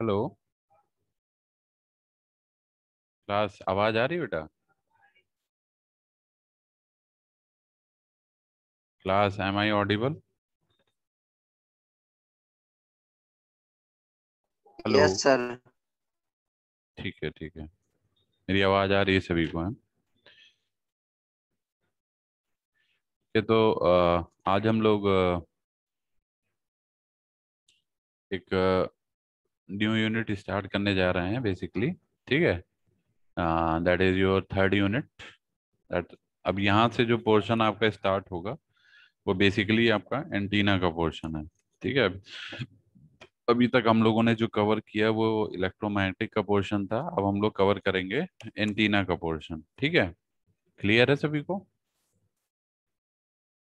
Hello. Class आवाज आ रही है बेटा? Class am I audible? Hello. Yes sir. ठीक है ठीक है। मेरी आवाज आ रही है सभी को है? ये तो आज हम लोग एक न्यू यूनिट स्टार्ट करने जा रहे हैं बेसिकली। ठीक है। That is your third unit. That अब यहाँ से जो पोर्शन आपका स्टार्ट होगा वो बेसिकली आपका एंटीना का पोर्शन है। ठीक है। अभी तक हम लोगों ने जो कवर किया वो इलेक्ट्रोमैग्नेटिक का पोर्शन था। अब हम लोग कवर करेंगे एंटीना का पोर्शन। ठीक है। क्लियर है सभी को?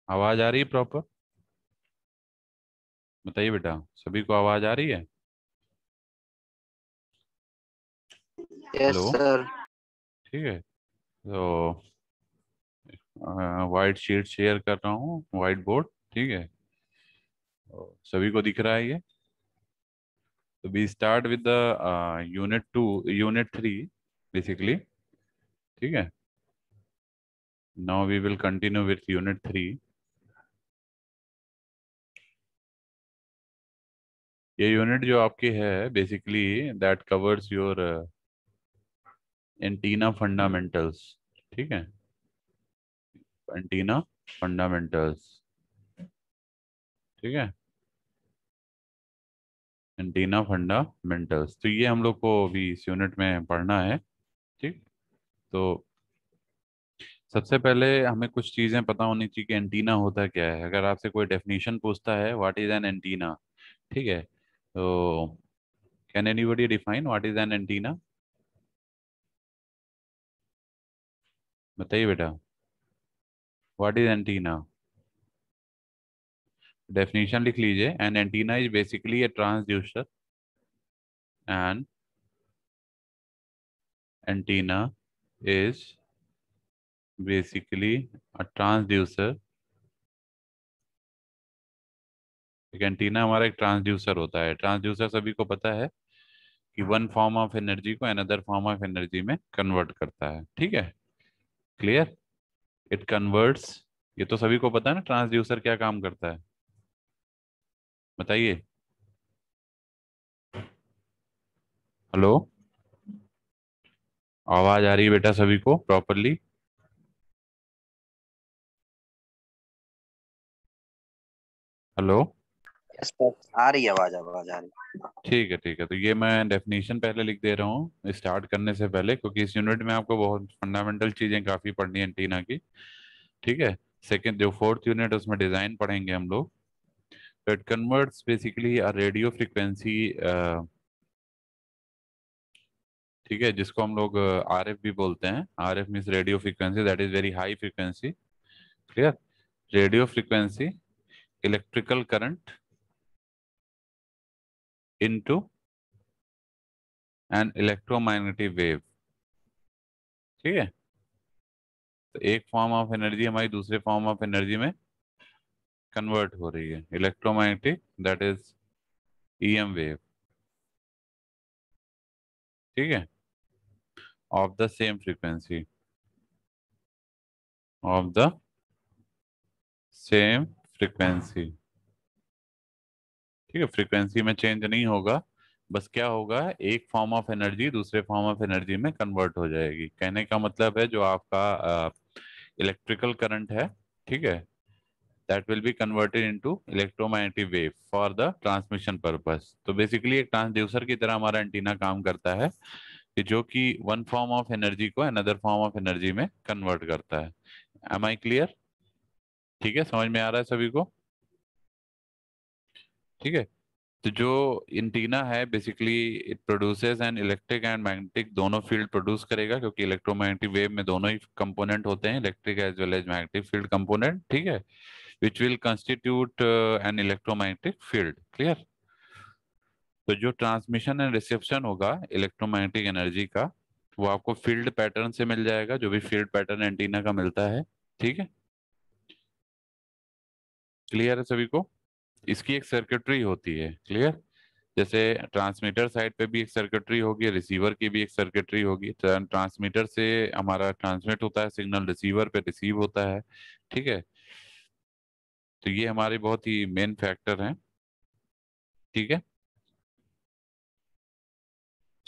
आवाज आ रही है प्रॉपर? बताइए बेटा, सभी को आवाज आ रही है? Yes hello. सर। ठीक है। तो वाइट शीट शेयर कर रहा हूँ, वाइट बोर्ड। ठीक है। तो सभी को दिख रहा है ये? तो we start with the unit two, unit three basically. ठीक है। Now we will continue with unit three. ये यूनिट जो आपकी है basically that covers your antenna fundamentals. ठीक है। Antenna fundamentals. ठीक है। एंटीना फंडामेंटल्स, तो ये हम लोग को अभी इस यूनिट में पढ़ना है। ठीक। तो सबसे पहले हमें कुछ चीज़ें पता होनी चाहिए कि एंटीना होता क्या है। अगर आपसे कोई डेफिनेशन पूछता है व्हाट इज एन एंटीना, ठीक है, तो can anybody define what is an antenna? बताइए बेटा, व्हाट इज एंटीना? डेफिनेशन लिख लीजिए। An antenna is basically a transducer. An antenna is basically a transducer. एक एंटीना हमारा एक ट्रांसड्यूसर होता है। ट्रांसड्यूसर सभी को पता है कि वन फॉर्म ऑफ एनर्जी को अनदर फॉर्म ऑफ एनर्जी में कन्वर्ट करता है। ठीक है। क्लियर? It converts. ये तो सभी को पता है ना, ट्रांसड्यूसर क्या काम करता है? बताइए। हेलो। आवाज आ रही है बेटा सभी को प्रॉपरली? हेलो। यस सर, आ रही है आवाज, आवाज आ रही ठीक है ठीक है। तो ये मैं डेफिनेशन पहले लिख दे रहा हूँ स्टार्ट करने से पहले, क्योंकि इस यूनिट में आपको बहुत फंडामेंटल चीज़ें काफ़ी पढ़नी है एंटीना की। ठीक है। सेकंड जो फोर्थ यूनिट उसमें डिज़ाइन पढ़ेंगे हम लोग। तो it converts basically a radio frequency. ठीक है, जिसको हम लोग आर एफ भी बोलते हैं। R F means radio frequency, that is very high frequency. Clear? Radio frequency electrical current into an electromagnetic wave. ठीक है। तो एक फॉर्म ऑफ एनर्जी हमारी दूसरे फॉर्म ऑफ एनर्जी में कन्वर्ट हो रही है, electromagnetic, that is EM wave. ठीक है। Of the same frequency, of the same frequency. ठीक है। फ्रीक्वेंसी में चेंज नहीं होगा, बस क्या होगा, एक फॉर्म ऑफ एनर्जी दूसरे फॉर्म ऑफ एनर्जी में कन्वर्ट हो जाएगी। कहने का मतलब है जो आपका इलेक्ट्रिकल करंट है, ठीक है, that will be converted into electromagnetic wave for the transmission purpose. तो बेसिकली एक ट्रांसड्यूसर की तरह हमारा एंटीना काम करता है, कि जो कि वन फॉर्म ऑफ एनर्जी को अनदर फॉर्म ऑफ एनर्जी में कन्वर्ट करता है। Am I clear? ठीक है, समझ में आ रहा है सभी को? ठीक है। तो जो एंटीना है basically it produces an electric and magnetic, दोनों फील्ड प्रोड्यूस करेगा, क्योंकि इलेक्ट्रोमैग्नेटिक वेव में दोनों ही कंपोनेंट होते हैं, electric as well as magnetic field component. ठीक है। Which will constitute an electromagnetic field. Clear? तो जो ट्रांसमिशन एंड रिसेप्शन होगा इलेक्ट्रोमैग्नेटिक एनर्जी का, वो आपको फील्ड पैटर्न से मिल जाएगा, जो भी फील्ड पैटर्न एंटीना का मिलता है। ठीक है। क्लियर है सभी को? इसकी एक सर्किटरी होती है। क्लियर? जैसे ट्रांसमीटर साइड पे भी एक सर्किटरी होगी, रिसीवर की भी एक सर्किटरी होगी। ट्रांसमीटर से हमारा ट्रांसमिट होता है सिग्नल, रिसीवर पे रिसीव होता है, ठीक है। तो ये हमारे बहुत ही मेन फैक्टर हैं, ठीक है।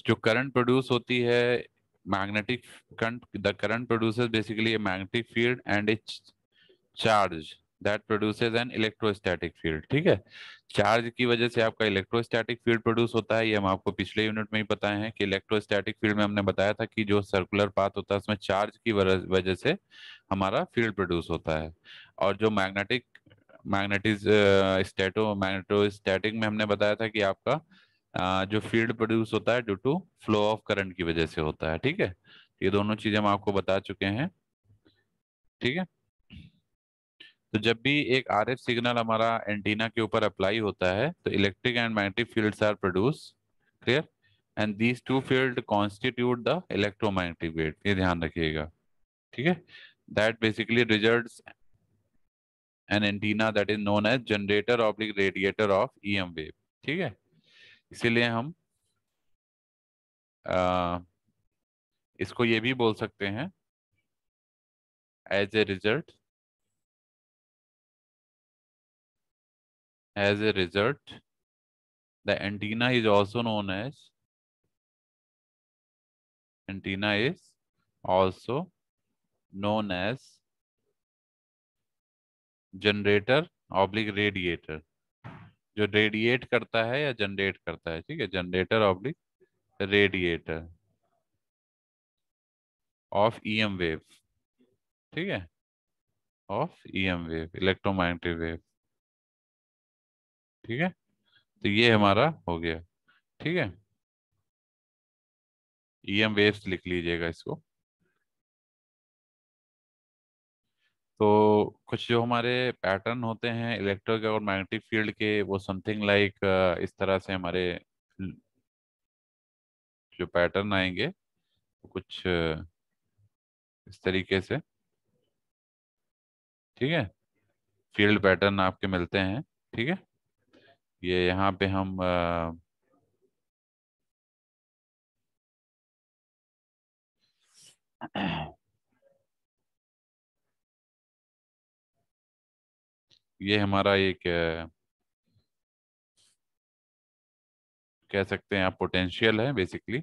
जो करंट प्रोड्यूस होती है, magnetic current, the current produces basically a magnetic field and it's charge that produces N electrostatic field, ठीक है। चार्ज की वजह से आपका इलेक्ट्रोस्टैटिक फील्ड प्रोड्यूस होता है। ये हम आपको पिछले यूनिट में ही बताए हैं कि इलेक्ट्रोस्टैटिक फील्ड में हमने बताया था कि जो सर्कुलर पाथ होता है उसमें चार्ज की वजह से हमारा फील्ड प्रोड्यूस होता है। और जो मैग्नेटोस्टैटिक में हमने बताया था कि आपका जो फील्ड प्रोड्यूस होता है due to flow of current की वजह से होता है, ठीक है। ये दोनों चीजें हम आपको बता चुके हैं, ठीक है। तो जब भी एक आरएफ सिग्नल हमारा एंटीना के ऊपर अप्लाई होता है तो electric and magnetic fields are produce, clear, and these two field constitute the electromagnetic wave, ये ध्यान रखिएगा, ठीक है। That basically results an antenna that is known as generator oblique radiator of EM wave, ठीक है। इसीलिए हम आ, इसको ये भी बोल सकते हैं as a result, as a result the antenna is also known as, antenna is also known as generator oblique radiator, जो रेडिएट करता है या जनरेट करता है, ठीक है। Generator oblique radiator of EM wave, ठीक है, of EM wave, electromagnetic wave, ठीक है। तो ये हमारा हो गया, ठीक है। ईएम वेव्स लिख लीजिएगा इसको। तो कुछ जो हमारे पैटर्न होते हैं इलेक्ट्रिक और मैग्नेटिक फील्ड के, वो समथिंग लाइक इस तरह से हमारे जो पैटर्न आएंगे वो कुछ इस तरीके से, ठीक है। फील्ड पैटर्न आपके मिलते हैं, ठीक है। ये यहाँ पे हम ये हमारा एक कह सकते हैं आप पोटेंशियल है बेसिकली,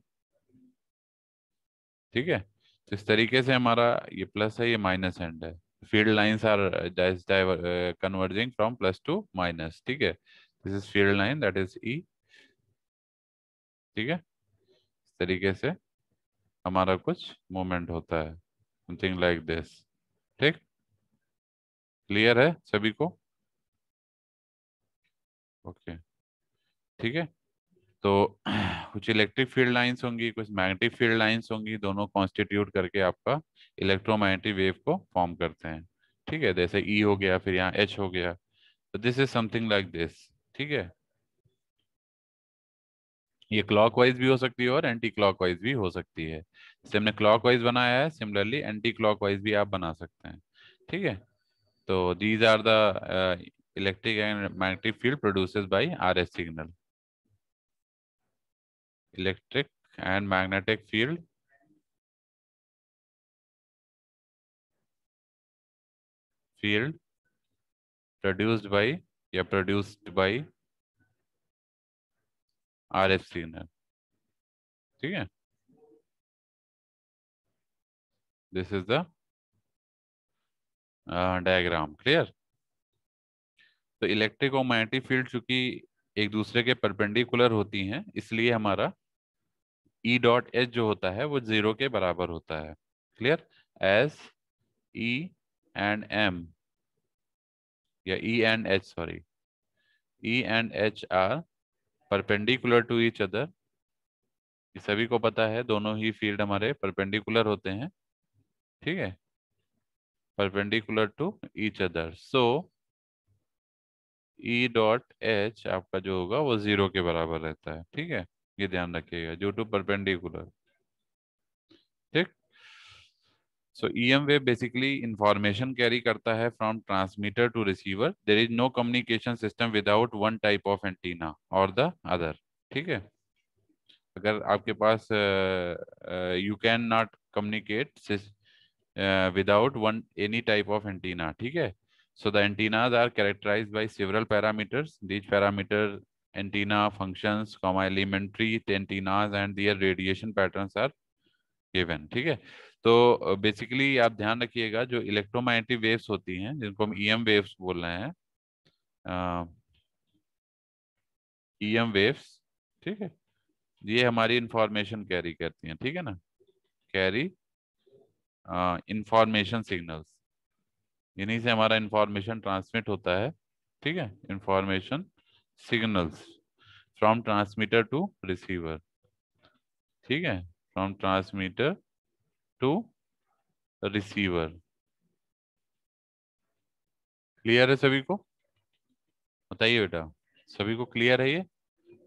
ठीक है। तो इस तरीके से हमारा ये प्लस है, ये माइनस एंड है। Field lines are just converging from plus to minus, ठीक है। This is field line that is E, ठीक है। इस तरीके से हमारा कुछ मूवमेंट होता है, समथिंग लाइक दिस, ठीक। क्लियर है सभी को? ओके, ठीक है। तो कुछ इलेक्ट्रिक फील्ड लाइंस होंगी, कुछ मैग्नेटिक फील्ड लाइंस होंगी, दोनों कॉन्स्टिट्यूट करके आपका इलेक्ट्रोमैग्नेटिक वेव को फॉर्म करते हैं, ठीक है। जैसे ई हो गया, फिर यहाँ एच हो गया, तो this is something like this, ठीक है। ये क्लॉकवाइज भी हो सकती है और एंटी क्लॉकवाइज भी हो सकती है। जैसे हमने क्लॉकवाइज बनाया है, सिमिलरली एंटी क्लॉकवाइज भी आप बना सकते हैं, ठीक है। तो these are the electric and magnetic field produces by RF signal, electric and magnetic field field produced by या produced by RF signal, ठीक है। This is the diagram, clear. तो इलेक्ट्रिक और मैग्नेटिक फील्ड चूंकि एक दूसरे के परपेंडिकुलर होती हैं, इसलिए हमारा ई डॉट एच जो होता है वो जीरो के बराबर होता है, clear. As E and M या E and H, sorry, E and H are perpendicular to each other. ये सभी को पता है, दोनों ही फील्ड हमारे परपेंडिकुलर होते हैं, ठीक है, perpendicular to each other. So E dot H आपका जो होगा वो जीरो के बराबर रहता है, ठीक है। ये ध्यान रखिएगा, ड्यू टू परपेंडिकुलर, ठीक। So EM wave basically information carry करता है from transmitter to receiver. There is no communication system without one type of antenna और द अदर, ठीक है। अगर आपके पास you can not communicate without one any type of antenna, ठीक है। So the antennas are characterized by several parameters. These parameters antenna functions, elementary antennas and their radiation patterns are given, ठीक है। तो बेसिकली आप ध्यान रखिएगा, जो electromagnetic waves होती हैं जिनको हम ईएम वेव्स बोल रहे हैं, ईएम वेव्स, ठीक है, ये हमारी इंफॉर्मेशन कैरी करती हैं, ठीक है ना, कैरी इंफॉर्मेशन सिग्नल्स, इन्हीं से हमारा इंफॉर्मेशन ट्रांसमिट होता है, ठीक है, information signals from transmitter to receiver, ठीक है, from transmitter to receiver. Clear है सभी को? बताइए बेटा, सभी को क्लियर है ये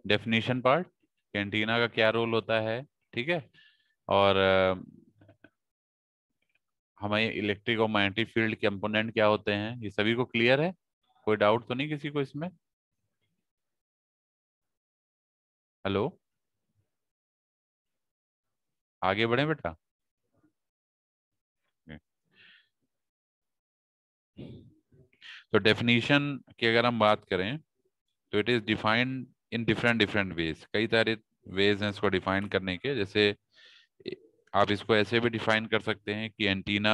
डेफिनेशन पार्ट, एंटीना का क्या रोल होता है, ठीक है, और हमारे इलेक्ट्रिक और मैग्नेटिक फील्ड कंपोनेंट क्या होते हैं, ये सभी को क्लियर है? कोई डाउट तो नहीं किसी को इसमें? हेलो, आगे बढ़े बेटा। तो डेफिनेशन की अगर हम बात करें तो it is defined in different different ways, कई सारे वेज हैं इसको डिफाइन करने के। जैसे आप इसको ऐसे भी डिफाइन कर सकते हैं कि antenna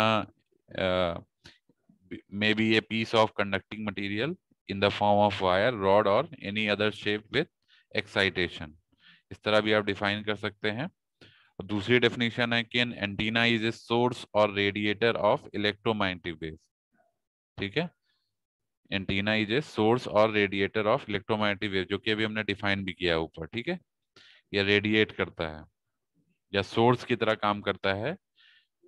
may be a piece of conducting material in the form of wire, rod or any other shape with excitation, इस तरह भी आप डिफाइन कर सकते हैं। और दूसरी डेफिनेशन है कि an antenna is a source or radiator of electromagnetic waves, ठीक है, antenna is a source or radiator of electromagnetic wave, जो कि अभी हमने डिफाइन भी किया ऊपर, ठीक है, या रेडिएट करता है या सोर्स की तरह काम करता है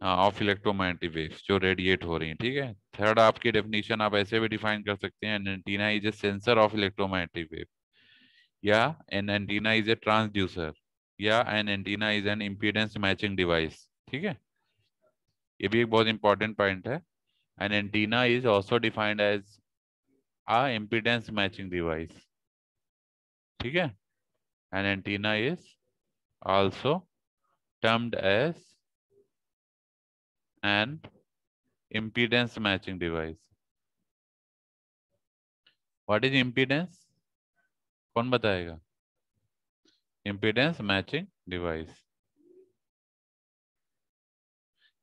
ऑफ इलेक्ट्रोमैग्नेटिक वेव्स जो रेडिएट हो रही हैं, ठीक है। थर्ड आपकी डेफिनेशन आप ऐसे भी डिफाइन कर सकते हैं, an antenna is a sensor of electromagnetic wave, या an antenna is a transducer, या an antenna is an impedance matching device, ठीक है। ये भी एक बहुत इंपॉर्टेंट पॉइंट है। An antenna is also defined as a impedance matching device, ठीक है। An antenna is also termed as an impedance matching device. What is impedance, कौन बताएगा? इम्पीडेंस मैचिंग डिवाइस,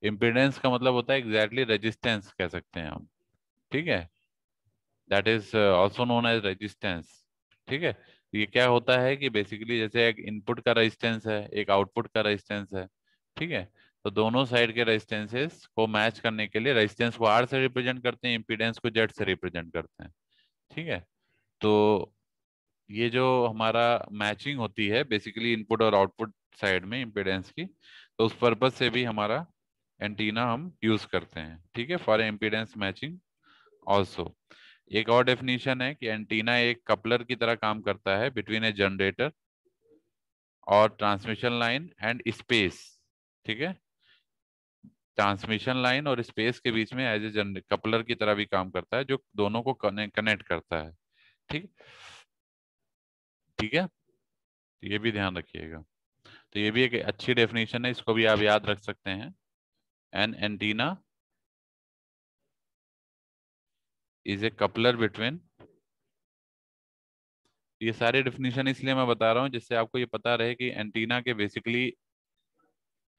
इम्पीडेंस का मतलब होता है एग्जैक्टली रेजिस्टेंस कह सकते हैं हम, ठीक है, that is also known as resistance, ठीक है। तो ये क्या होता है कि बेसिकली जैसे एक इनपुट का रेजिस्टेंस है, एक आउटपुट का रेजिस्टेंस है, ठीक है, तो दोनों साइड के रेजिस्टेंसेस को मैच करने के लिए रेजिस्टेंस को आर से रिप्रेजेंट करते हैं, इम्पीडेंस को जेड से रिप्रेजेंट करते हैं, ठीक है। तो ये जो हमारा मैचिंग होती है बेसिकली इनपुट और आउटपुट साइड में इम्पीडेंस की, तो उस पर्पज से भी हमारा एंटीना हम यूज करते हैं, ठीक है, फॉर इम्पीडेंस मैचिंग ऑल्सो। एक और डेफिनेशन है कि एंटीना एक कपलर की तरह काम करता है बिटवीन ए जनरेटर और ट्रांसमिशन लाइन एंड स्पेस, ठीक है, ट्रांसमिशन लाइन और स्पेस के बीच में एज ए कपलर की तरह भी काम करता है, जो दोनों को कनेक्ट करता है, ठीक, ठीक है, तो ये भी ध्यान रखिएगा। तो ये भी एक अच्छी डेफिनेशन है, इसको भी आप याद रख सकते हैं। An antenna is a coupler between, ये सारे डेफिनेशन इसलिए मैं बता रहा हूँ जिससे आपको ये पता रहे कि एंटीना के बेसिकली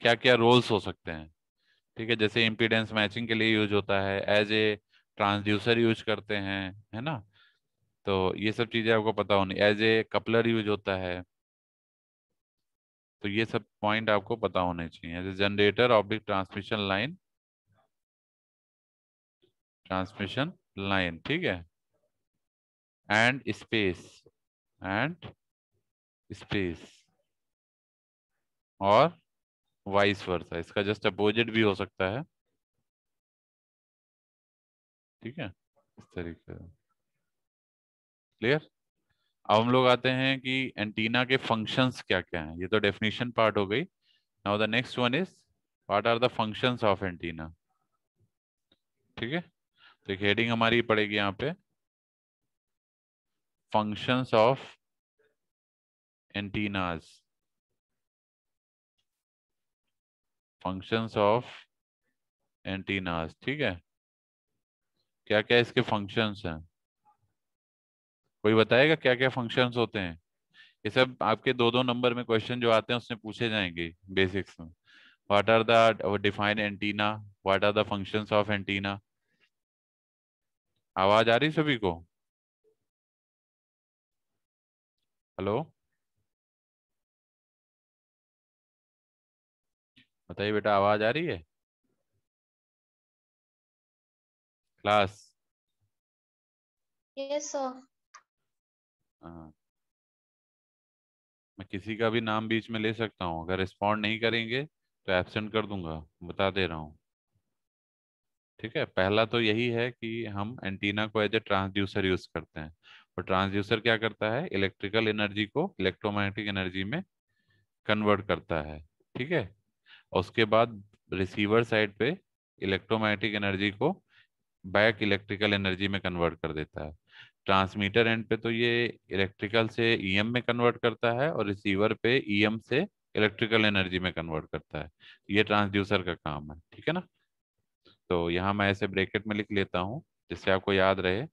क्या क्या रोल्स हो सकते हैं, ठीक है। जैसे इम्पीडेंस मैचिंग के लिए यूज होता है, एज ए ट्रांसड्यूसर यूज करते हैं, है ना, तो ये सब चीजें आपको पता होनी, एज ए कपलर यूज होता है, तो ये सब पॉइंट आपको पता होने चाहिए। As a generator oblique transmission line, transmission line, ठीक है, एंड स्पेस, एंड स्पेस, और वाइस वर्सा, इसका जस्ट अपोजिट भी हो सकता है, ठीक है, इस तरीके से। क्लियर? अब हम लोग आते हैं कि एंटीना के फंक्शंस क्या क्या हैं, ये तो डेफिनेशन पार्ट हो गई। Now the next one is what are the functions of antenna, ठीक है। तो एक हेडिंग हमारी पड़ेगी यहाँ पे, functions of antennas, functions of antennas. ठीक है, क्या क्या इसके फंक्शंस हैं, कोई बताएगा क्या क्या फंक्शंस होते हैं? ये सब आपके 2-2 नंबर में क्वेश्चन जो आते हैं उसमें पूछे जाएंगे बेसिक्स में। What are the define antenna, what are the functions of antenna. आवाज आ रही सभी को? हेलो, बताइए बेटा, आवाज आ रही है क्लास? Yes sir. हाँ, मैं किसी का भी नाम बीच में ले सकता हूँ, अगर रिस्पॉन्ड नहीं करेंगे तो एब्सेंट कर दूंगा, बता दे रहा हूँ। ठीक है, पहला तो यही है कि हम एंटीना को एज ए ट्रांसड्यूसर यूज करते हैं। और ट्रांसड्यूसर क्या करता है, इलेक्ट्रिकल एनर्जी को इलेक्ट्रोमैग्नेटिक एनर्जी में कन्वर्ट करता है। ठीक है, और उसके बाद रिसीवर साइड पे इलेक्ट्रोमैग्नेटिक एनर्जी को बैक इलेक्ट्रिकल एनर्जी में कन्वर्ट कर देता है। ट्रांसमीटर एंड पे तो ये इलेक्ट्रिकल से ईएम में कन्वर्ट करता है, और रिसीवर पे ईएम से इलेक्ट्रिकल एनर्जी में कन्वर्ट करता है। ये ट्रांसड्यूसर का काम है, ठीक है ना। तो यहाँ मैं ऐसे ब्रैकेट में लिख लेता हूँ जिससे आपको याद रहे,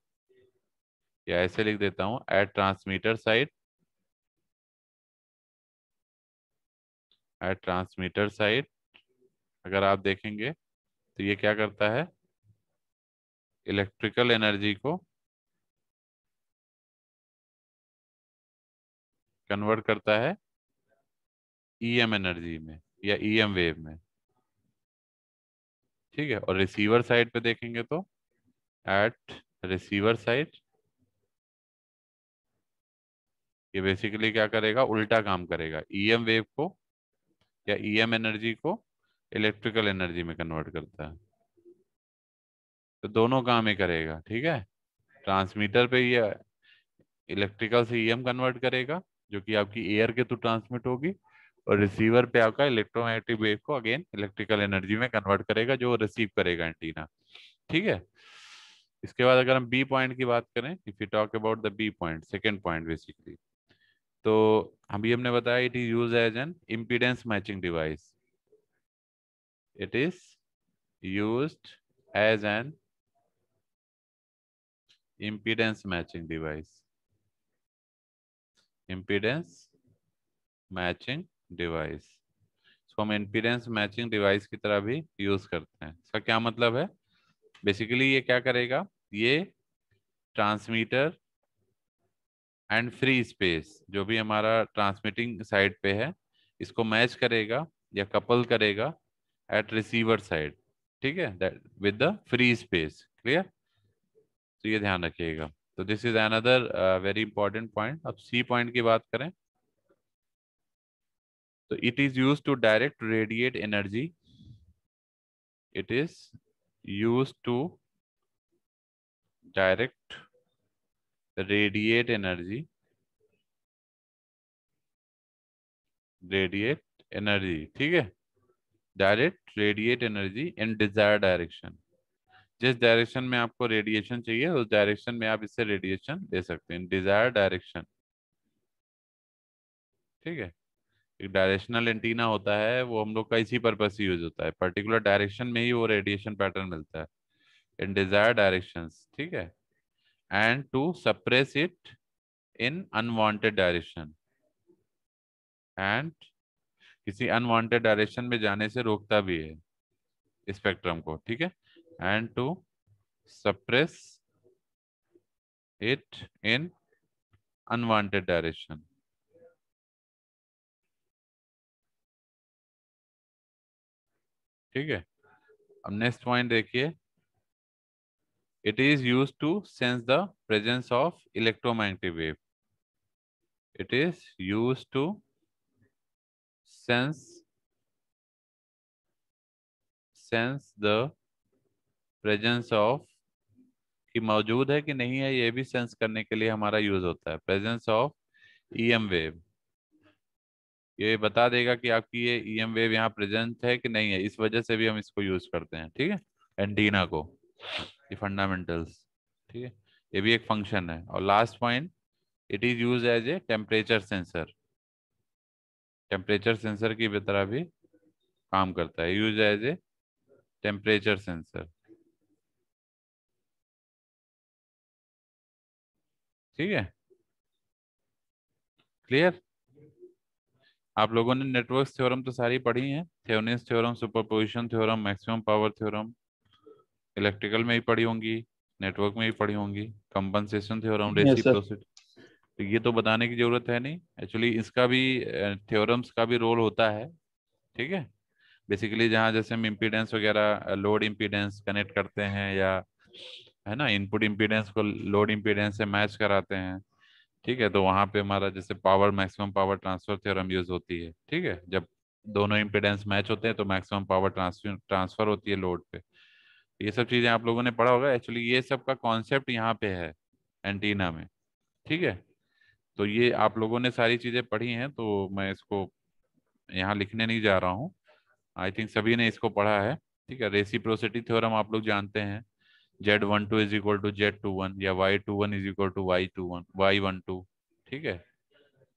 या ऐसे लिख देता हूँ, at transmitter side, at transmitter side अगर आप देखेंगे तो ये क्या करता है, इलेक्ट्रिकल एनर्जी को कन्वर्ट करता है ईएम एनर्जी में या ईएम वेव में। ठीक है, और रिसीवर साइड पे देखेंगे तो एट रिसीवर साइड ये बेसिकली क्या करेगा, उल्टा काम करेगा, ईएम वेव को या ईएम एनर्जी को इलेक्ट्रिकल एनर्जी में कन्वर्ट करता है। तो दोनों काम ही करेगा। ठीक है, ट्रांसमीटर पे ये इलेक्ट्रिकल से ईएम कन्वर्ट करेगा जो कि आपकी एयर के थ्रू ट्रांसमिट होगी, और रिसीवर पे आपका इलेक्ट्रोमैग्नेटिक वेव को अगेन इलेक्ट्रिकल एनर्जी में कन्वर्ट करेगा जो रिसीव करेगा एंटीना। ठीक है, इसके बाद अगर हम बी पॉइंट की बात करें, if you talk about the B point, second point basically, तो अभी हमने बताया it is use as an impedance matching device, it is used as an impedance matching device, impedance matching device. इसको हम impedance matching device की तरह भी use करते हैं। इसका क्या मतलब है, बेसिकली ये क्या करेगा, ये ट्रांसमीटर एंड फ्री स्पेस जो भी हमारा ट्रांसमिटिंग साइड पे है इसको मैच करेगा या कपल करेगा एट रिसीवर साइड। ठीक है, that with the free space, clear. तो ये ध्यान रखिएगा। तो this is another very important point. अब सी पॉइंट की बात करें तो it is use to direct radiate energy, it is use to direct radiate energy, radiate energy, ठीक है, direct radiate energy in desire direction. जिस डायरेक्शन में आपको रेडिएशन चाहिए उस डायरेक्शन में आप इससे रेडिएशन दे सकते हैं, डिजायर डायरेक्शन। ठीक है, एक डायरेक्शनल एंटीना होता है, वो हम लोग का इसी पर्पज से यूज होता है, पर्टिकुलर डायरेक्शन में ही वो रेडिएशन पैटर्न मिलता है इन डिजायर डायरेक्शंस। ठीक है, and to suppress it in unwanted direction, and किसी अनवांटेड डायरेक्शन में जाने से रोकता भी है स्पेक्ट्रम को। ठीक है, and to suppress it in unwanted direction. ठीक है, अब नेक्स्ट पॉइंट देखिए, it is use to sense the presence of electromagnetic wave, it is use to sense the presence of, कि मौजूद है कि नहीं है ये भी सेंस करने के लिए हमारा यूज होता है, प्रेजेंस ऑफ ईएम वेव। ये बता देगा कि आपकी ये ईएम वेव यहाँ प्रेजेंट है कि नहीं है, इस वजह से भी हम इसको यूज करते हैं। ठीक है, एंटीना को, ये फंडामेंटल्स। ठीक है, ये भी एक फंक्शन है। और last point, it is use as a temperature sensor, temperature sensor की तरह भी काम करता है, use as a temperature sensor. ठीक है, क्लियर। आप लोगों ने नेटवर्क थ्योरम तो सारी पढ़ी हैं, Thevenin's theorem, superposition theorem, maximum power theorem, electrical में ही पढ़ी होंगी, नेटवर्क में ही पढ़ी होंगी, compensation theorem, yes sir. Reciprocity. तो ये तो बताने की जरूरत है नहीं, एक्चुअली इसका भी थ्योरम्स का भी रोल होता है। ठीक है, बेसिकली जहाँ जैसे हम इम्पीडेंस वगैरह, लोड इम्पीडेंस कनेक्ट करते हैं, या है ना, इनपुट इम्पीडेंस को लोड इम्पीडेंस से मैच कराते हैं। ठीक है, तो वहाँ पे हमारा जैसे power, maximum power transfer theorem use होती है। ठीक है, जब दोनों इम्पीडेंस मैच होते हैं तो मैक्सिमम पावर ट्रांसफर ट्रांसफर होती है लोड पे। ये सब चीज़ें आप लोगों ने पढ़ा होगा, एक्चुअली ये सब का कॉन्सेप्ट यहाँ पे है एंटीना में। ठीक है, तो ये आप लोगों ने सारी चीज़ें पढ़ी हैं, तो मैं इसको यहाँ लिखने नहीं जा रहा हूँ। आई थिंक सभी ने इसको पढ़ा है। ठीक है, रेसिप्रोसिटी थ्योरम आप लोग जानते हैं, Z12 is equal to Z21, या Y21 is equal to Y12। ठीक है,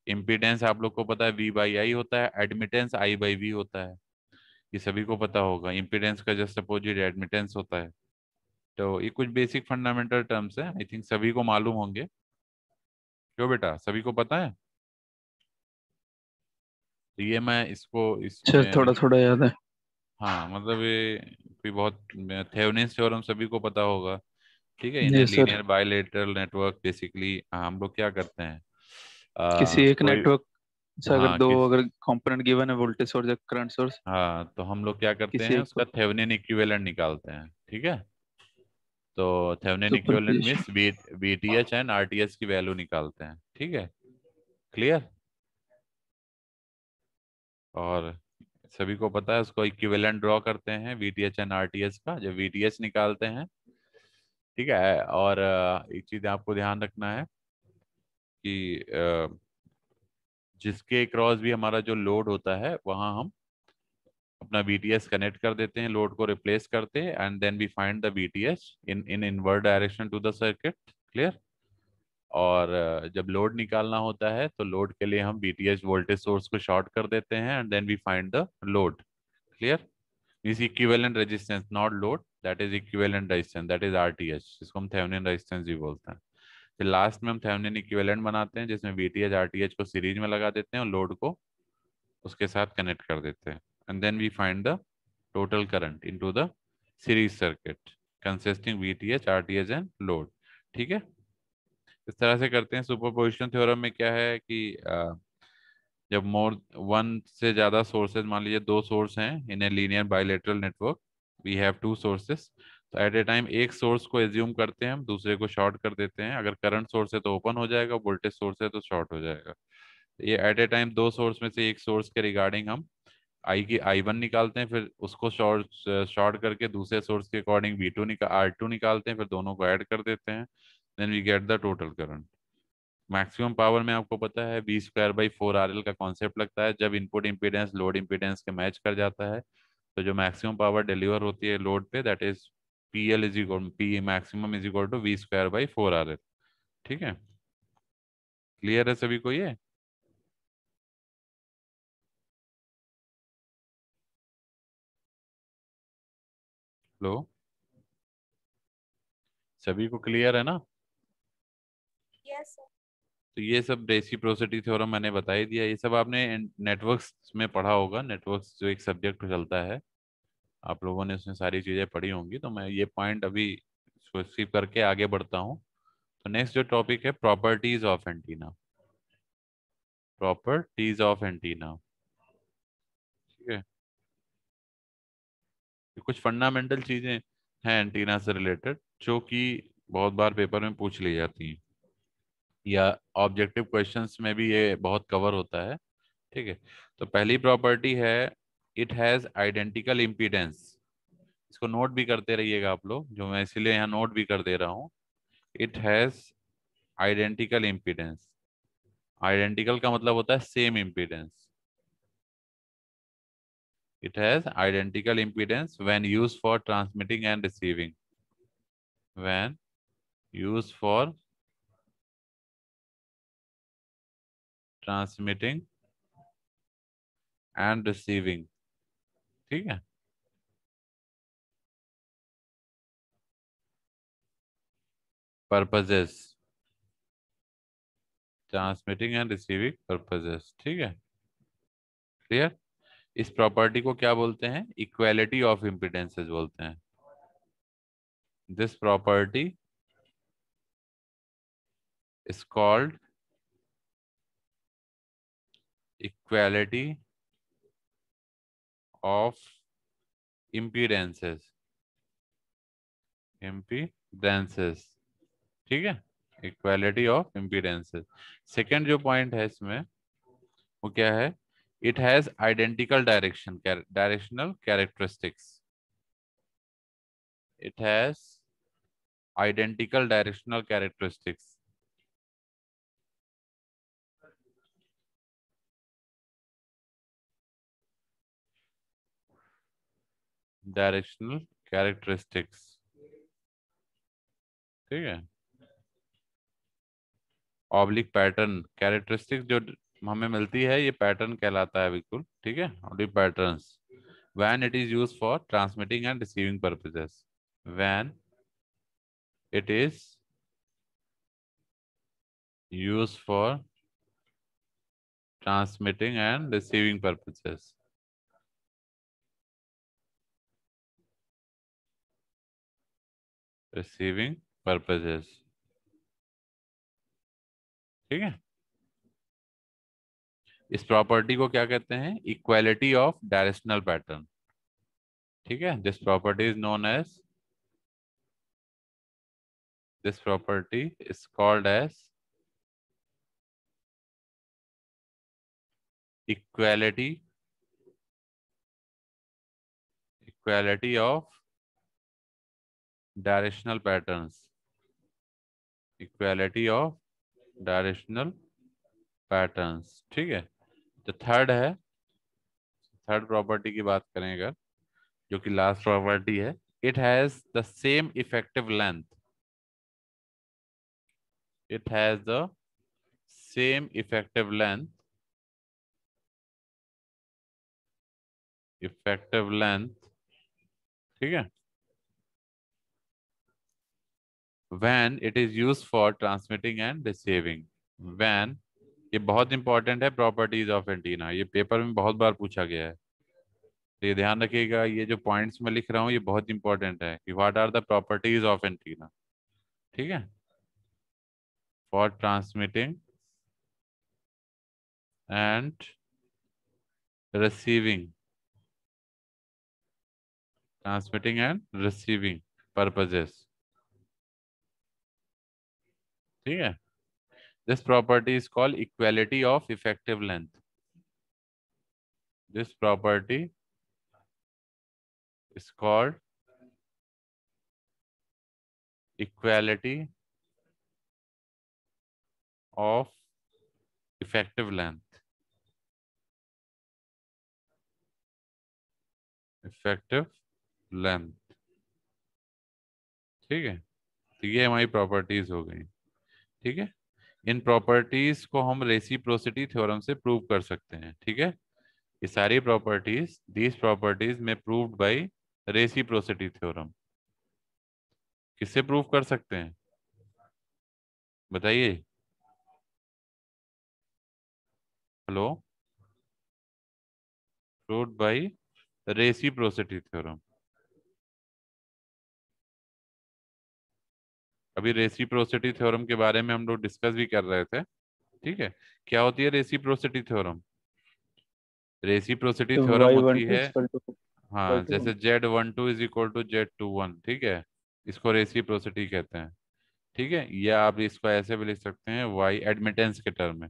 इम्पीडेंस आप लोग को पता है V/I होता है, एडमिटेंस I/V होता है, ये सभी को पता होगा। इम्पीडेंस का जस्ट अपोजिट एडमिटेंस होता है। तो ये कुछ बेसिक फंडामेंटल टर्म्स हैं, आई थिंक सभी को मालूम होंगे। क्यों बेटा, सभी को पता है? तो ये मैं इसको सर इसमें थोड़ा लिख, थोड़ा याद है। हाँ मतलब ये कोई बहुत, थेवेनिन्स थ्योरम सभी को पता होगा। ठीक है, in yes sir. Linear bilateral network basically हम लोग क्या करते हैं, किसी एक कोई, नेटवर्क से अगर हाँ दो, किस, अगर कंपोनेंट गिवन है, वोल्टेज सोर्स या करंट सोर्स, हाँ तो हम लोग क्या करते किसी हैं, एक उसका को थेवेनिन इक्विवेलेंट निकालते हैं। ठीक है, तो Thevenin equivalent superposition. Means VTH and RTH की वैल्यू निकालते हैं। ठीक है, क्लियर। और सभी को पता है, उसको इक्विवेलेंट ड्रॉ करते हैं VTH एंड RTH का, जब VTH निकालते हैं। ठीक है, और एक चीज आपको ध्यान रखना है कि जिसके क्रॉस भी हमारा जो लोड होता है, वहां हम अपना VTH कनेक्ट कर देते हैं, लोड को रिप्लेस करते हैं, and then we find the VTH in invert direction to the circuit. Clear. और जब लोड निकालना होता है तो लोड के लिए हम VTH वोल्टेज सोर्स को शॉर्ट कर देते हैं, and then we find the load. Clear. Is equivalent resistance, not load, that is equivalent resistance, that is RTH, जिसको हम थेवेनिन रेजिस्टेंस भी बोलते हैं। फिर लास्ट में हम थेवेनिन इक्विवेलेंट बनाते हैं, जिसमें VTH RTH को सीरीज में लगा देते हैं और लोड को उसके साथ कनेक्ट कर देते हैं, and then we find the total current into the series circuit consisting VTH RTH and load. ठीक है, इस तरह से करते हैं। सुपरपोजिशन थ्योरम में क्या है कि जब मोर वन से ज्यादा सोर्सेज, मान लीजिए दो सोर्स हैं in a linear bilateral network, we have two sources, तो एट ए टाइम एक सोर्स को एज्यूम करते हैं हम, दूसरे को शॉर्ट कर देते हैं। अगर करंट सोर्स है तो ओपन हो जाएगा, वोल्टेज सोर्स है तो शॉर्ट हो जाएगा। ये एट ए टाइम दो सोर्स में से एक सोर्स के रिगार्डिंग हम I1 निकालते हैं, फिर उसको शॉर्ट शॉर्ट करके दूसरे सोर्स के अकॉर्डिंग R2 निकालते हैं, फिर दोनों को ऐड कर देते हैं, then we get the total current. Maximum power में आपको पता है V²/4RL का कॉन्सेप्ट लगता है, जब इनपुट इम्पीडेंस लोड इम्पीडेंस के मैच कर जाता है, तो जो मैक्सिमम पावर डिलीवर होती है लोड पे, that is PL is equal P maximum is equal to V²/4RL। ठीक है, क्लियर है सभी को ये? लो, सभी को क्लियर है ना? Yes sir. तो ये सब रेसिप्रोसिटी थ्योरम मैंने बता ही दिया, ये सब आपने नेटवर्क्स में पढ़ा होगा, नेटवर्क्स जो एक सब्जेक्ट चलता है, आप लोगों ने उसमें सारी चीज़ें पढ़ी होंगी, तो मैं ये पॉइंट अभी स्किप करके आगे बढ़ता हूँ। तो नेक्स्ट जो टॉपिक है, properties of antenna. Properties of antenna, ठीक है, ये कुछ फंडामेंटल चीज़ें हैं एंटीना से रिलेटेड, जो कि बहुत बार पेपर में पूछ ली जाती हैं, या ऑब्जेक्टिव क्वेश्चंस में भी ये बहुत कवर होता है। ठीक है, तो पहली प्रॉपर्टी है, इट हैज़ आइडेंटिकल इम्पीडेंस। इसको नोट भी करते रहिएगा आप लोग, जो मैं इसीलिए यहाँ नोट भी कर दे रहा हूँ। It has identical impedance. Identical का मतलब होता है same impedance. It has identical impedance when used for transmitting and receiving. When used for transmitting and receiving, ठीक है। Purposes, transmitting and receiving purposes, ठीक है, क्लियर। इस प्रॉपर्टी को क्या बोलते हैं? इक्वालिटी ऑफ इम्पिडेंसेस बोलते हैं। This property is called equality of impedances, impedances, ठीक है, इक्वालिटी ऑफ इम्पीडेंसेस। सेकेंड जो पॉइंट है इसमें वो क्या है? It has identical directional characteristics, it has identical directional characteristics. Directional characteristics, ठीक है। ऑब्लिक पैटर्न कैरेक्टरिस्टिक्स जो हमें मिलती है ये पैटर्न कहलाता है, बिल्कुल ठीक है, oblique patterns. When it is used for transmitting and receiving purposes, when it is used for transmitting and receiving purposes, receiving purposes, ठीक है। इस प्रॉपर्टी को क्या कहते हैं? इक्वालिटी ऑफ डायरेक्शनल पैटर्न, ठीक है। This property is known as, this property is called as equality, equality of directional patterns, equality of directional patterns, ठीक है। तो थर्ड है, थर्ड प्रॉपर्टी की बात करें अगर, जो कि लास्ट प्रॉपर्टी है, it has the same effective length, it has the same effective length, effective length, ठीक है, when it is used for transmitting and receiving, when, ये बहुत इंपॉर्टेंट है प्रॉपर्टीज ऑफ एंटीना, ये पेपर में बहुत बार पूछा गया है, तो ये ध्यान रखिएगा, ये जो पॉइंट्स में लिख रहा हूँ ये बहुत इंपॉर्टेंट है कि what are the properties of antenna, ठीक है। For transmitting and receiving, transmitting and receiving purposes, ठीक है। This property is called equality of effective length. This property is called equality of effective length. Effective length, ठीक है। तो ये हमारी properties हो गई, ठीक है। इन प्रॉपर्टीज को हम रेसिप्रोसिटी थ्योरम से प्रूव कर सकते हैं, ठीक है। ये सारी प्रॉपर्टीज, दीज प्रॉपर्टीज में प्रूव्ड बाय रेसिप्रोसिटी थ्योरम। किससे प्रूव कर सकते हैं बताइए? Hello, proved bye reciprocity theorem. अभी रेसिप्रोसिटी थ्योरम के बारे में हम लोग डिस्कस भी कर रहे थे, ठीक है। क्या होती है रेसिप्रोसिटी थ्योरम? रेसिप्रोसिटी थ्योरम होती y12 है, is equal to हाँ, y21. जैसे Z12 is equal to Z21, ठीक है, इसको रेसिप्रोसिटी कहते हैं, ठीक है। या आप इसको ऐसे भी लिख सकते हैं y एडमिटेंस के टर्म में,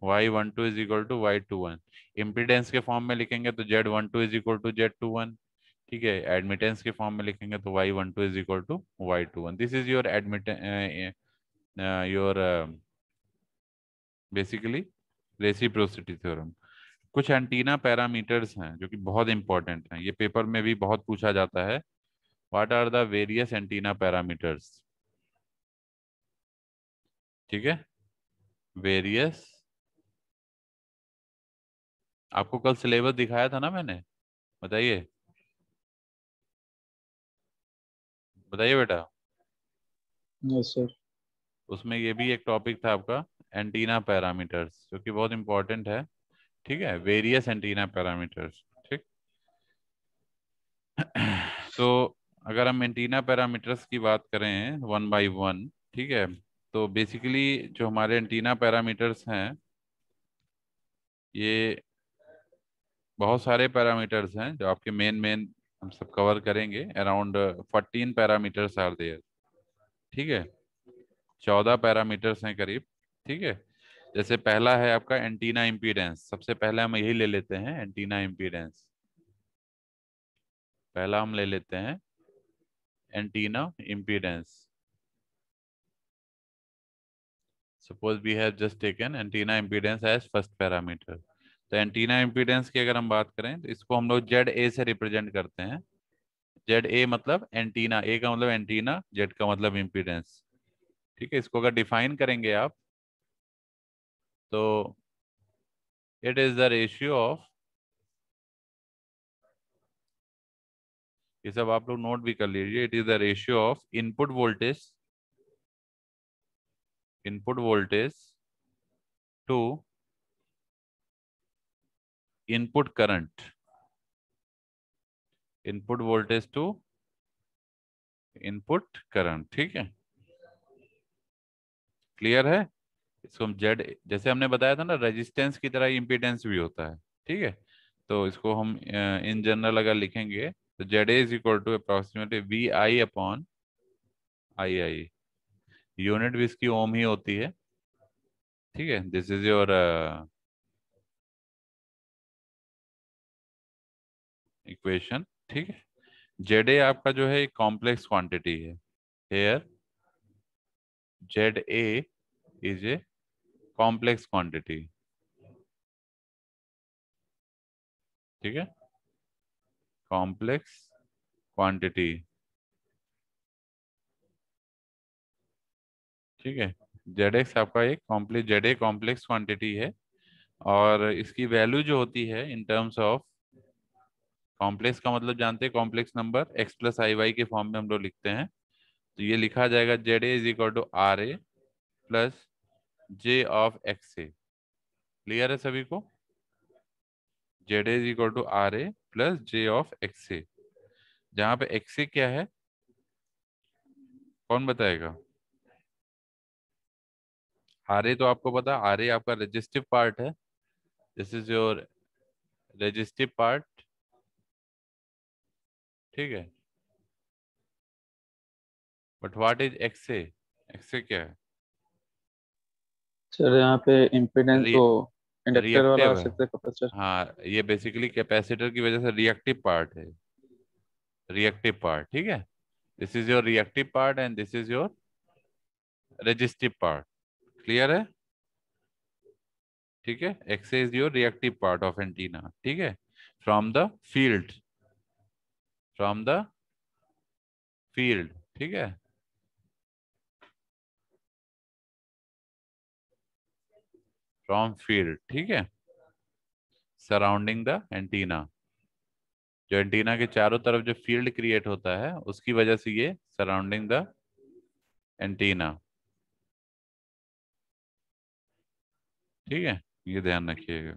Y12 is equal to Y21। Impedance के फॉर्म में लिखेंगे तो Z12 is equal to Z21, ठीक है। एडमिटेंस के फॉर्म में लिखेंगे तो Y12 is equal to Y21। This is your admittance, your basically reciprocity theorem. कुछ एंटीना पैरामीटर्स हैं जो कि बहुत इंपॉर्टेंट हैं, ये पेपर में भी बहुत पूछा जाता है। What are the various antenna parameters, ठीक है, वेरियस आपको कल सिलेबस दिखाया था ना मैंने, बताइए बताइए बेटा। Yes sir. उसमें ये भी एक टॉपिक था आपका, एंटीना पैरामीटर्स, जो कि बहुत इंपॉर्टेंट है। ठीक है, वेरियस एंटीना पैरामीटर्स। ठीक। तो अगर हम एंटीना पैरामीटर्स की बात करें वन बाय वन, ठीक है, तो बेसिकली जो हमारे एंटीना पैरामीटर्स हैं, ये बहुत सारे पैरामीटर्स हैं जो आपके मेन मेन हम सब कवर करेंगे। Around 14 parameters are there. ठीक है, 14 पैरामीटर्स हैं करीब। ठीक है, जैसे पहला है आपका एंटीना इम्पीडेंस। सबसे पहले हम यही ले लेते हैं, एंटीना इम्पीडेंस। पहला हम ले लेते हैं antenna impedance. Suppose we have just taken antenna impedance as first parameter. तो एंटीना इम्पीडेंस की अगर हम बात करें तो इसको हम लोग जेड ए से रिप्रेजेंट करते हैं। जेड ए मतलब एंटीना, ए का मतलब एंटीना, जेड का मतलब इम्पीडेंस। ठीक है, इसको अगर डिफाइन करेंगे आप तो it is the ratio of, ये सब आप लोग नोट भी कर लीजिए, it is the ratio of input voltage to input current, input voltage to input current. ठीक है, क्लियर है। इसको हम जेड, जैसे हमने बताया था ना, रेजिस्टेंस की तरह इम्पीडेंस भी होता है। ठीक है, तो इसको हम इन जनरल अगर लिखेंगे तो Z A is equal to approximately V I upon I I. Unit भी इसकी ओम ही होती है। ठीक है, दिस इज योर इक्वेशन। ठीक है, जेड ए आपका जो है एक कॉम्प्लेक्स क्वांटिटी है। Here Z A is a complex quantity. ठीक है, कॉम्प्लेक्स क्वांटिटी। ठीक है, जेड एक्स आपका एक complex, Z A complex quantity है। और इसकी वैल्यू जो होती है इन टर्म्स ऑफ, कॉम्प्लेक्स का मतलब जानते हैं, complex number X plus I Y के फॉर्म में हम लोग लिखते हैं। तो ये लिखा जाएगा Z A is equal to R A plus J of X A. Clear है सभी को? Z A is equal to R A plus J of X A, जहाँ पे एक्स ए क्या है, कौन बताएगा? आर ए तो आपको पता, आर ए आपका रेजिस्टिव पार्ट है। This is your resistive part. ठीक है, but what is X A? X A क्या है? सर यहाँ पे इम्पीडेंस वो इंडक्टर वाला आ रिएक्टिव है। सकता है कैपेसिटर। हाँ, ये बेसिकली कैपेसिटर की वजह से रिएक्टिव पार्ट है, रिएक्टिव पार्ट। ठीक है, this is your reactive part and this is your resistive part. Clear है? ठीक है, x is your reactive part of antenna. ठीक है, from the field, from the field. ठीक है, फ्रॉम फील्ड। ठीक है, सराउंडिंग द एंटीना, जो एंटीना के चारों तरफ जो फील्ड क्रिएट होता है उसकी वजह से ये सराउंडिंग द एंटीना। ठीक है, ये ध्यान रखिएगा।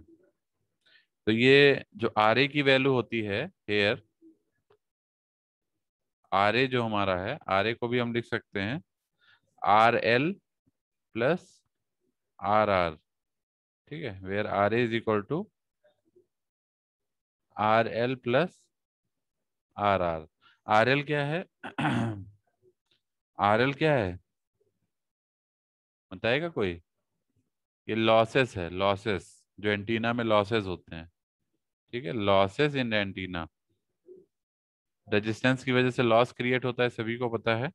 तो ये जो आर ए की वैल्यू होती है हेयर, आर ए जो हमारा है, आर ए को भी हम लिख सकते हैं R L plus R R. ठीक है, where R A is equal to R L plus R R. R L क्या है? आर एल क्या है, बताएगा कोई? ये लॉसेस है, लॉसेस, जो एंटीना में लॉसेस होते हैं। ठीक है, लॉसेस इन एंटीना, रेजिस्टेंस की वजह से लॉस क्रिएट होता है, सभी को पता है।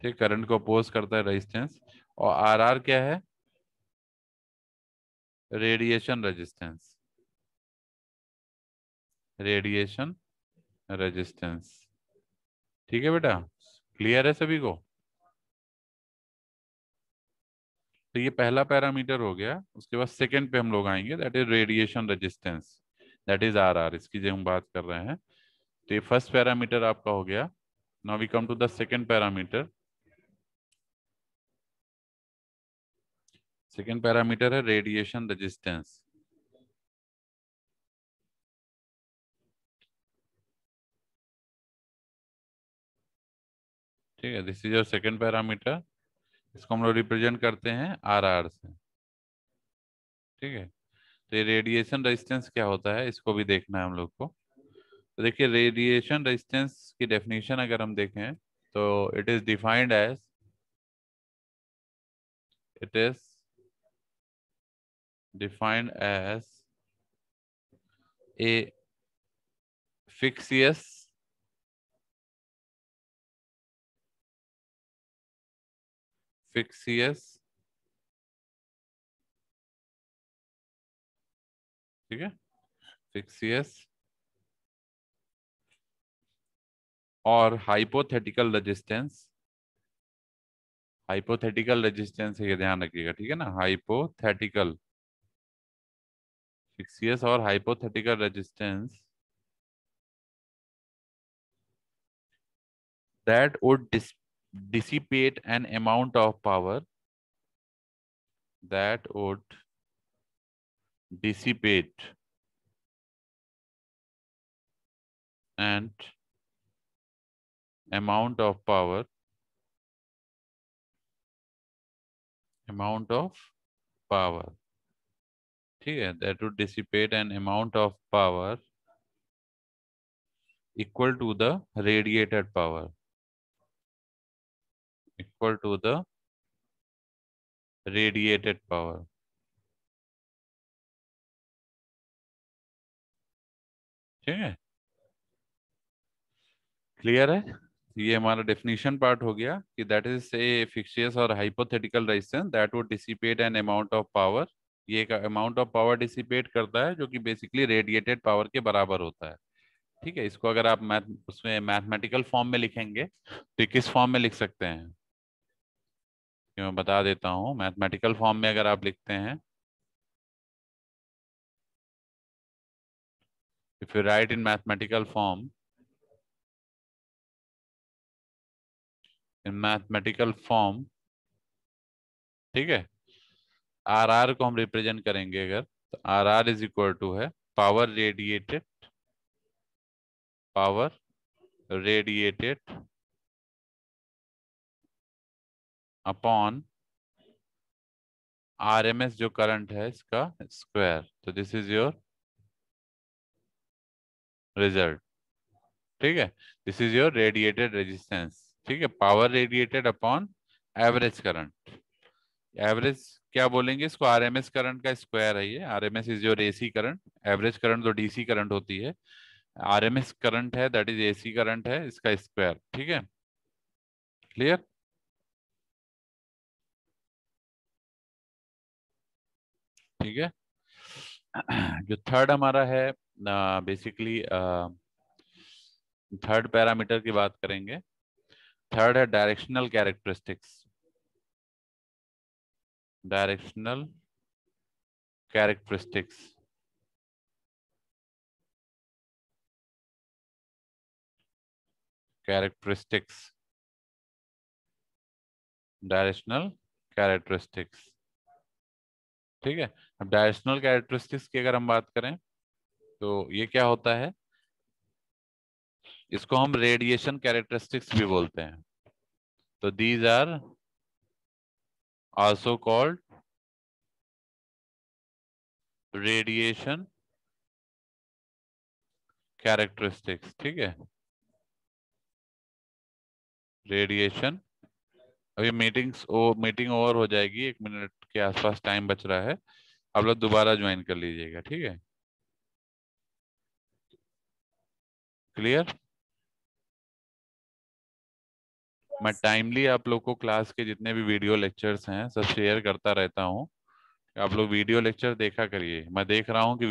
ठीक, करंट को अपोज करता है रेजिस्टेंस। और आर आर क्या है? Radiation resistance, radiation resistance. ठीक है बेटा, क्लियर है सभी को? तो ये पहला पैरामीटर हो गया। उसके बाद सेकंड पे हम लोग आएंगे, that is radiation resistance. That is R R, इसकी जो हम बात कर रहे हैं। तो ये फर्स्ट पैरामीटर आपका हो गया। Now we come to the second parameter. Second parameter है रेडिएशन रेजिस्टेंस। ठीक है, this is your second parameter. इसको हम लोग रिप्रेजेंट करते हैं आर आर से। ठीक है, तो ये रेडिएशन रेजिस्टेंस क्या होता है इसको भी देखना है हम लोग को। तो देखिए, रेडिएशन रेजिस्टेंस की डेफिनेशन अगर हम देखें तो it is defined as, it is defined as a fictitious ठीक है, fictitious और हाइपोथेटिकल रेजिस्टेंस। हाइपोथेटिकल रेजिस्टेंस ये ध्यान रखिएगा, ठीक है ना, हाइपोथेटिकल, फिक्सियस और hypothetical resistance that would dissipate an amount of power, that would dissipate and amount of power, ठीक है, that would dissipate an amount of power equal to the radiated power, equal to the radiated power। ठीक है, clear है। ये हमारा definition part हो गया कि दैट इज ए फिक्सियस और hypothetical resistance that would dissipate an amount of power. ये एक अमाउंट ऑफ पावर डिसिपेट करता है जो कि बेसिकली रेडिएटेड पावर के बराबर होता है। ठीक है, इसको अगर आप उसमें मैथमेटिकल फॉर्म में लिखेंगे तो ये किस फॉर्म में लिख सकते हैं, ये मैं बता देता हूँ। मैथमेटिकल फॉर्म में अगर आप लिखते हैं, if you right in mathematical form, ठीक है, आर आर को हम रिप्रेजेंट करेंगे अगर, तो R R is equal to है पावर रेडिएटेड अपॉन आरएमएस जो करंट है इसका स्क्वायर। तो दिस इज योर रिजल्ट। ठीक है, this is your radiated resistance. ठीक है, power radiated upon average current. Average क्या बोलेंगे इसको, आरएमएस करंट का स्क्वायर है ये। RMS is your AC current, average current तो डीसी करंट होती है, आरएमएस करंट है दैट इज एसी करंट है, इसका स्क्वायर। ठीक है, क्लियर। ठीक है, जो थर्ड हमारा है, बेसिकली थर्ड पैरामीटर की बात करेंगे। थर्ड है directional characteristics. Directional characteristics, directional characteristics. ठीक है, अब डायरेक्शनल कैरेक्टरिस्टिक्स की अगर हम बात करें तो ये क्या होता है, इसको हम रेडिएशन कैरेक्टरिस्टिक्स भी बोलते हैं। तो these are also called radiation characteristics. ठीक है, रेडिएशन, अभी मीटिंग ओवर हो जाएगी, 1 मिनट के आसपास टाइम बच रहा है, आप लोग दोबारा ज्वाइन कर लीजिएगा। ठीक है, क्लियर। मैं टाइमली आप लोग को क्लास के जितने भी वीडियो लेक्चर्स हैं सब शेयर करता रहता हूँ, आप लोग वीडियो लेक्चर देखा करिए। मैं देख रहा हूँ कि